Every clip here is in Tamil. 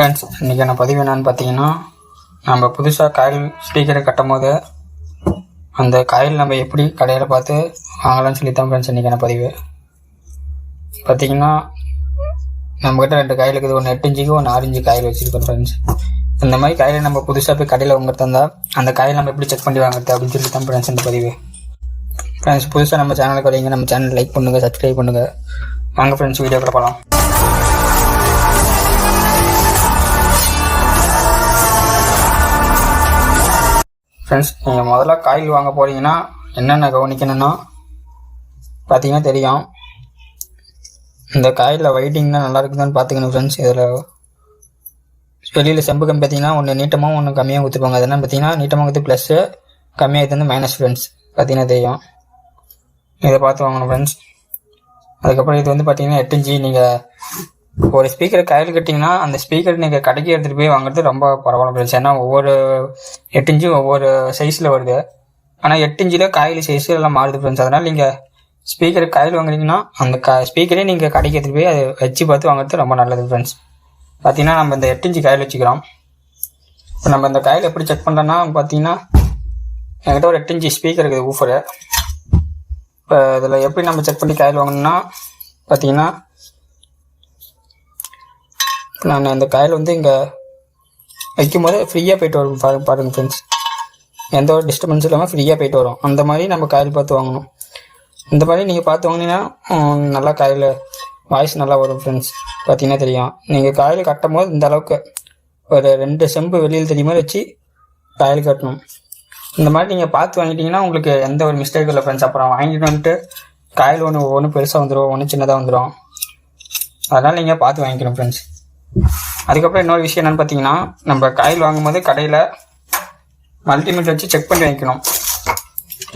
ஃப்ரெண்ட்ஸ், இன்றைக்கான பதிவு என்னன்னு பார்த்தீங்கன்னா, நம்ம புதுசாக காயில் ஸ்பீக்கரை கட்டும் போது அந்த காயில் நம்ம எப்படி கடையில் பார்த்து வாங்கலாம்னு சொல்லி தான் ஃப்ரெண்ட்ஸ் இன்றைக்கான பதிவு. பார்த்திங்கன்னா நம்மக்கிட்ட 2 காயில் இருக்குது. ஒன்று 8 இன்ச்சுக்கு, ஒன்று 6 இன்ச்சு காயில் வச்சுருக்கோம் ஃப்ரெண்ட்ஸ். இந்த மாதிரி காயில் நம்ம புதுசாக போய் கடையில் வாங்குறது இருந்தால் அந்த காயில் நம்ம எப்படி செக் பண்ணி வாங்குறது அப்படின்னு சொல்லி தான் ஃப்ரெண்ட்ஸ் இந்த பதிவு. ஃப்ரெண்ட்ஸ், புதுசாக நம்ம சேனலுக்கு வரீங்க, நம்ம சேனல் லைக் பண்ணுங்கள், சப்ஸ்கிரைப் பண்ணுங்கள். வாங்க ஃப்ரெண்ட்ஸ், வீடியோ கூட போகலாம். ஃப்ரெண்ட்ஸ், நீங்கள் முதல்ல காயில் வாங்க போகிறீங்கன்னா என்னென்ன கவனிக்கணும்னா பார்த்தீங்கன்னா தெரியும். இந்த காயில் வைட்டிங் தான் நல்லா இருக்குதான்னு பார்த்துக்கணும் ஃப்ரெண்ட்ஸ். இதில் வெளியில் செம்பு கம்பி பார்த்தீங்கன்னா ஒன்று நீட்டமாக ஒன்று கம்மியாக கொடுத்துருப்பாங்க. அது என்ன பார்த்தீங்கன்னா நீட்டமாக கொடுத்து ப்ளஸ்ஸு, கம்மியாக இது வந்து மைனஸ் ஃப்ரெண்ட்ஸ். பார்த்தீங்கன்னா தெரியும், இதை பார்த்து வாங்கணும் ஃப்ரெண்ட்ஸ். அதுக்கப்புறம் இது வந்து பார்த்தீங்கன்னா 8 இன்ச்சு. நீங்கள் ஒரு ஸ்பீக்கரை காயில் கட்டிங்கன்னா அந்த ஸ்பீக்கர் நீங்கள் கடைக்கு எடுத்துகிட்டு போய் வாங்குறது ரொம்ப பரவாயில்ல ஃப்ரெண்ட்ஸ். ஏன்னா ஒவ்வொரு 8 இன்ச்சும் ஒவ்வொரு சைஸில் வருது. ஆனால் 8 இன்ச்சில் காயில் சைஸு எல்லாம் மாறுது ஃப்ரெண்ட்ஸ். அதனால் நீங்கள் ஸ்பீக்கர் காயில் வாங்குறீங்கன்னா அந்த ஸ்பீக்கரே நீங்கள் கடைக்கு எடுத்துகிட்டு போய் அதை வச்சு பார்த்து வாங்குறது ரொம்ப நல்லது ஃப்ரெண்ட்ஸ். பார்த்தீங்கன்னா நம்ம இந்த 8 இன்ச்சு காயில் வச்சுக்கிறோம். இப்போ நம்ம இந்த காயில் எப்படி செக் பண்ணுறோன்னா பார்த்தீங்கன்னா என்கிட்ட ஒரு 8 இன்ச்சு ஸ்பீக்கர் இருக்குது, ஊஃபரு. இப்போ இதில் எப்படி நம்ம செக் பண்ணி காயில் வாங்கணும்னா பார்த்தீங்கன்னா, நான் இந்த காயில் வந்து இங்கே வைக்கும் போது ஃப்ரீயாக போயிட்டு வரும் பாருங்கள் ஃப்ரெண்ட்ஸ். எந்த ஒரு டிஸ்டர்பன்ஸும் இல்லாமல் ஃப்ரீயாக போயிட்டு வரும். அந்த மாதிரி நம்ம காயில் பார்த்து வாங்கணும். இந்த மாதிரி நீங்கள் பார்த்து வாங்கினீங்கன்னா நல்லா காயில் வாய்ஸ் நல்லா வரும் ஃப்ரெண்ட்ஸ். பார்த்தீங்கன்னா தெரியும். நீங்கள் காயில் கட்டும் போது இந்த அளவுக்கு ஒரு 2 செம்பு வெளியில் தெரியுமா வச்சு காயில் கட்டணும். இந்த மாதிரி நீங்கள் பார்த்து வாங்கிட்டீங்கன்னா உங்களுக்கு எந்த ஒரு மிஸ்டேக்கும் இல்லை ஃப்ரெண்ட்ஸ். அப்புறம் வாங்கிட்டு வந்துட்டு காயில் ஒன்று பெருசாக வந்துடும், ஒன்று சின்னதாக வந்துடும். அதனால் நீங்கள் பார்த்து வாங்கிக்கணும் ஃப்ரெண்ட்ஸ். அதுக்கப்புறம் இன்னொரு விஷயம் என்னென்னு பார்த்தீங்கன்னா, நம்ம காயில் வாங்கும்போது கடையில் மல்டிமீட்டர் வச்சு செக் பண்ணி வாங்கிக்கணும்.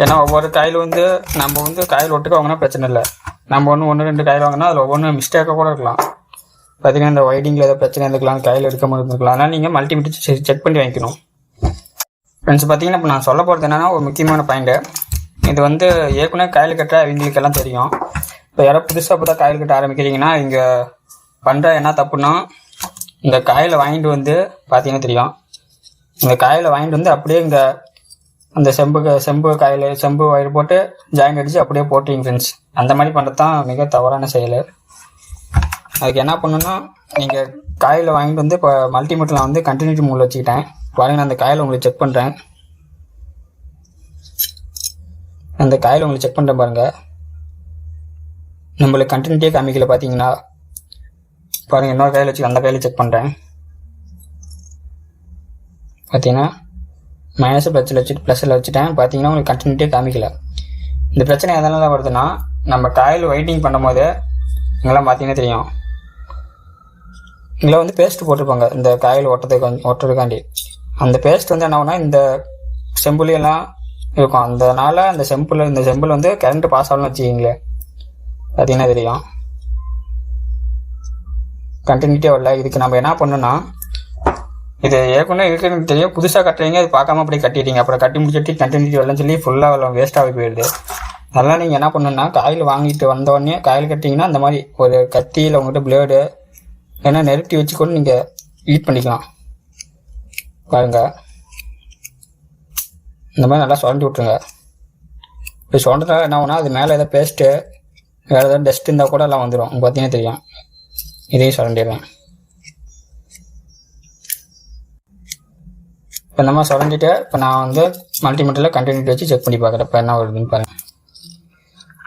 ஏன்னா ஒவ்வொரு காயில் வந்து நம்ம வந்து காயில் ஒட்டுக்க வாங்கினா பிரச்சனை இல்லை. நம்ம ஒன்று 2 காயில் வாங்கினா அதில் ஒவ்வொன்று மிஸ்டேக்காக கூட இருக்கலாம். பார்த்தீங்கன்னா இந்த வைடிங்கில் ஏதோ பிரச்சனை இருந்துக்கலாம், காயில் எடுக்க மாதிரி இருந்துக்கலாம். அதனால் நீங்கள் மல்டிமீட்டர் செக் பண்ணி வாங்கிக்கணும் ஃப்ரெண்ட்ஸ். பார்த்தீங்கன்னா இப்போ நான் சொல்ல போகிறது என்னென்னா ஒரு முக்கியமான பாயிண்ட்டு. இது வந்து ஏற்கனவே காயில் கட்ட அவங்களுக்கெல்லாம் தெரியும். இப்போ யாரோ புதுசாக இப்போ தான் காயில் கட்ட ஆரம்பிக்கிறீங்கன்னா இங்கே பண்ணுற என்ன தப்புன்னா, இந்த காயில் வாங்கிட்டு வந்து பார்த்தீங்கன்னா தெரியும், இந்த காயில் வாங்கிட்டு வந்து அப்படியே இங்கே அந்த செம்பு காயில் செம்பு வயிறு போட்டு ஜாயிண்ட் அடித்து அப்படியே போட்டிங்க ஃப்ரெண்ட்ஸ். அந்த மாதிரி பண்ணுறது தான் மிக தவறான செயல். அதுக்கு என்ன பண்ணணுன்னா, நீங்கள் காயில் வாங்கிட்டு வந்து இப்போ மல்டிமீட்டர் நான் வந்து கண்டினியூட்டி மூலம் வச்சுக்கிட்டேன் பாருங்க. நான் அந்த காயில் உங்களுக்கு செக் பண்ணுறேன். அந்த காயில் உங்களுக்கு செக் பண்ணுறேன் பாருங்கள். நம்மளுக்கு கண்டினியூட்டியே காமிக்கல பார்த்தீங்கன்னா. பாருங்கள், இன்னொரு கையில் வச்சு அந்த கையில் செக் பண்ணுறேன். பார்த்தீங்கன்னா மைனஸு ப்ளஸில் வச்சுட்டு ப்ளஸில் வச்சுட்டேன். பார்த்தீங்கன்னா உங்களுக்கு கண்டினியூட்டியே காமிக்கல. இந்த பிரச்சனை எதனால வருதுன்னா, நம்ம காயில் வெயிட்டிங் பண்ணும் போது இங்கெல்லாம் பார்த்தீங்கன்னா தெரியும், இங்கே வந்து பேஸ்ட் போட்டிருப்பாங்க இந்த காயில் ஒட்டுறதுக்காண்டி. அந்த பேஸ்ட் வந்து என்ன ஆகுனா இந்த செம்புலையெல்லாம் இருக்கும். அதனால இந்த செம்பில் வந்து கரண்ட்டு பாஸ் ஆகணும்னு வச்சுக்கிங்களேன். பார்த்தீங்கன்னா தெரியும், கண்டினியூட்டியே வரல. இதுக்கு நம்ம என்ன பண்ணணும்னா, இது ஏற்கனவே இருக்கிறது தெரியும், புதுசாக கட்டுறீங்க, அது பார்க்காம அப்படியே கட்டிட்டீங்க. அப்புறம் கட்டி முடிச்சுட்டு கண்டினியூட்டி வரலன்னு சொல்லி ஃபுல்லாக வேஸ்ட்டாகி போயிடுது. அதெல்லாம் நீங்கள் என்ன பண்ணணும்னா, காயில் வாங்கிட்டு வந்தோடனே காயில் கட்டிங்கன்னா அந்த மாதிரி ஒரு கத்தியில் உங்கள்கிட்ட பிளேடு ஏன்னா நெருட்டி வச்சு கூட நீங்கள் ஹீட் பண்ணிக்கலாம். பாருங்கள், இந்த மாதிரி நல்லா சுரண்டி விட்ருங்க. இப்போ சுரண்டதுனால என்ன ஆகுனா, அது மேலே ஏதாவது பேஸ்ட்டு வேறு ஏதாவது டஸ்ட் இருந்தால் கூட எல்லாம் வந்துடும். பார்த்தீங்கன்னா தெரியும். இதையும் சுரண்டிடுறேன். இப்போ இந்த மாதிரி சுரண்டிட்டு இப்போ நான் வந்து மல்டிமீட்டரில் கண்டினியூட்டி வச்சு செக் பண்ணி பார்க்குறேன். இப்போ என்ன வருதுன்னு பாருங்கள்.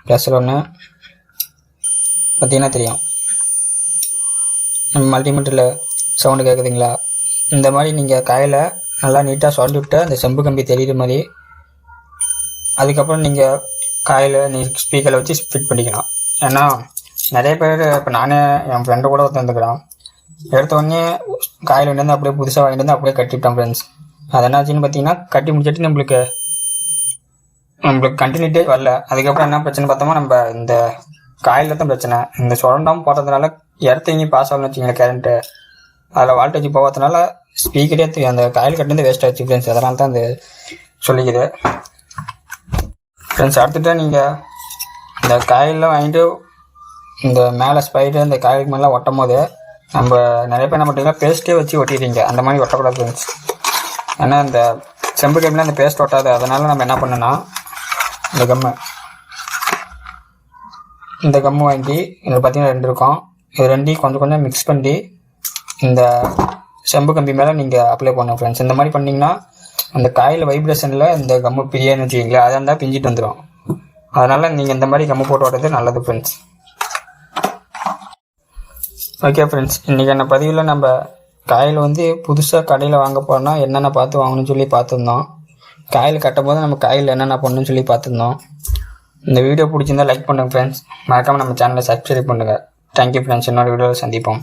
ப்ளஸில் ஒன்று பார்த்தீங்கன்னா தெரியும். நம்ம மல்டிமீட்டரில் சவுண்டு கேட்குதுங்களா? இந்த மாதிரி நீங்கள் காயில் நல்லா நீட்டாக சுரண்டி விட்டு அந்த செம்பு கம்பி தெரியுற மாதிரி அதுக்கப்புறம் நீங்கள் காயில் ஸ்பீக்கரில் வச்சு ஃபிட் பண்ணிக்கலாம். ஏன்னா நிறைய பேர், இப்போ நானே என் ஃப்ரெண்டு கூட வந்துருக்கிறான், எடுத்தோடனே காயில் வாங்கிட்டு வந்து அப்படியே புதுசாக வாங்கிட்டு வந்து அப்படியே கட்டிவிட்டான் ஃப்ரெண்ட்ஸ். அது என்னாச்சுன்னு பார்த்தீங்கன்னா, கட்டி முடிச்சுட்டு நம்மளுக்கு கண்டினியூட்டே வரல. அதுக்கப்புறம் என்ன பிரச்சனை பார்த்தோமா, நம்ம இந்த காயில் தான் பிரச்சனை. இந்த சுரண்டாமல் போடுறதுனால இடத்த எங்கேயும் பாஸ் ஆகணும்னு வச்சுக்கோங்களேன் கரண்ட்டு. அதில் வால்டேஜ் போகிறதுனால ஸ்பீக்கரே அந்த காயில் கட்டி வந்து வேஸ்ட் ஆகிடுச்சு ஃப்ரெண்ட்ஸ். அதனால தான் அது சொல்லிக்குது ஃப்ரெண்ட்ஸ். அடுத்துட்டு நீங்கள் இந்த காயிலெலாம் வாங்கிட்டு இந்த மேலே ஸ்பைடு இந்த காயிலுக்கு மேலே ஒட்டும் போது நம்ம நிறைய பேர் என்ன பண்ணுறீங்கன்னா பேஸ்ட்டே வச்சு ஒட்டிடுறீங்க. அந்த மாதிரி ஒட்டக்கூடாது ஃப்ரெண்ட்ஸ். ஏன்னா இந்த செம்பு கம்மியில் அந்த பேஸ்ட் ஒட்டாது. அதனால் நம்ம என்ன பண்ணோன்னா இந்த கம்மு வாங்கி இதில் பார்த்தீங்கன்னா 2 இருக்கும். இது 2 கொஞ்சம் கொஞ்சம் மிக்ஸ் பண்ணி இந்த செம்பு கம்பி மேலே நீங்கள் அப்ளை பண்ணுங்க ஃப்ரெண்ட்ஸ். இந்த மாதிரி பண்ணிங்கன்னா அந்த காயில் வைப்ரேஷனில் இந்த கம்மு பிரியான்னு வச்சுக்கிங்களா, அதை இருந்தால் பிஞ்சிட்டு வந்துடும். அதனால் நீங்கள் இந்த மாதிரி கம்மு போட்டு ஓட்டுறது நல்லது ஃப்ரெண்ட்ஸ். ஓகே ஃப்ரெண்ட்ஸ், இன்றைக்கான பதிவில் நம்ம காயில் புதுசாக கடையில் வாங்க போனால் என்னென்ன பார்த்து வாங்கணும்னு சொல்லி பார்த்துருந்தோம். காயில் கட்டும் போது நம்ம காயில் என்னென்ன பண்ணணும்னு சொல்லி பார்த்துருந்தோம். இந்த வீடியோ பிடிச்சிருந்தா லைக் பண்ணுங்கள் ஃப்ரெண்ட்ஸ். மறக்காமல் நம்ம சேனலை சப்ஸ்கிரைப் பண்ணுங்கள். Thank you friends. இன்னொரு வீடியோவில் சந்திப்போம்.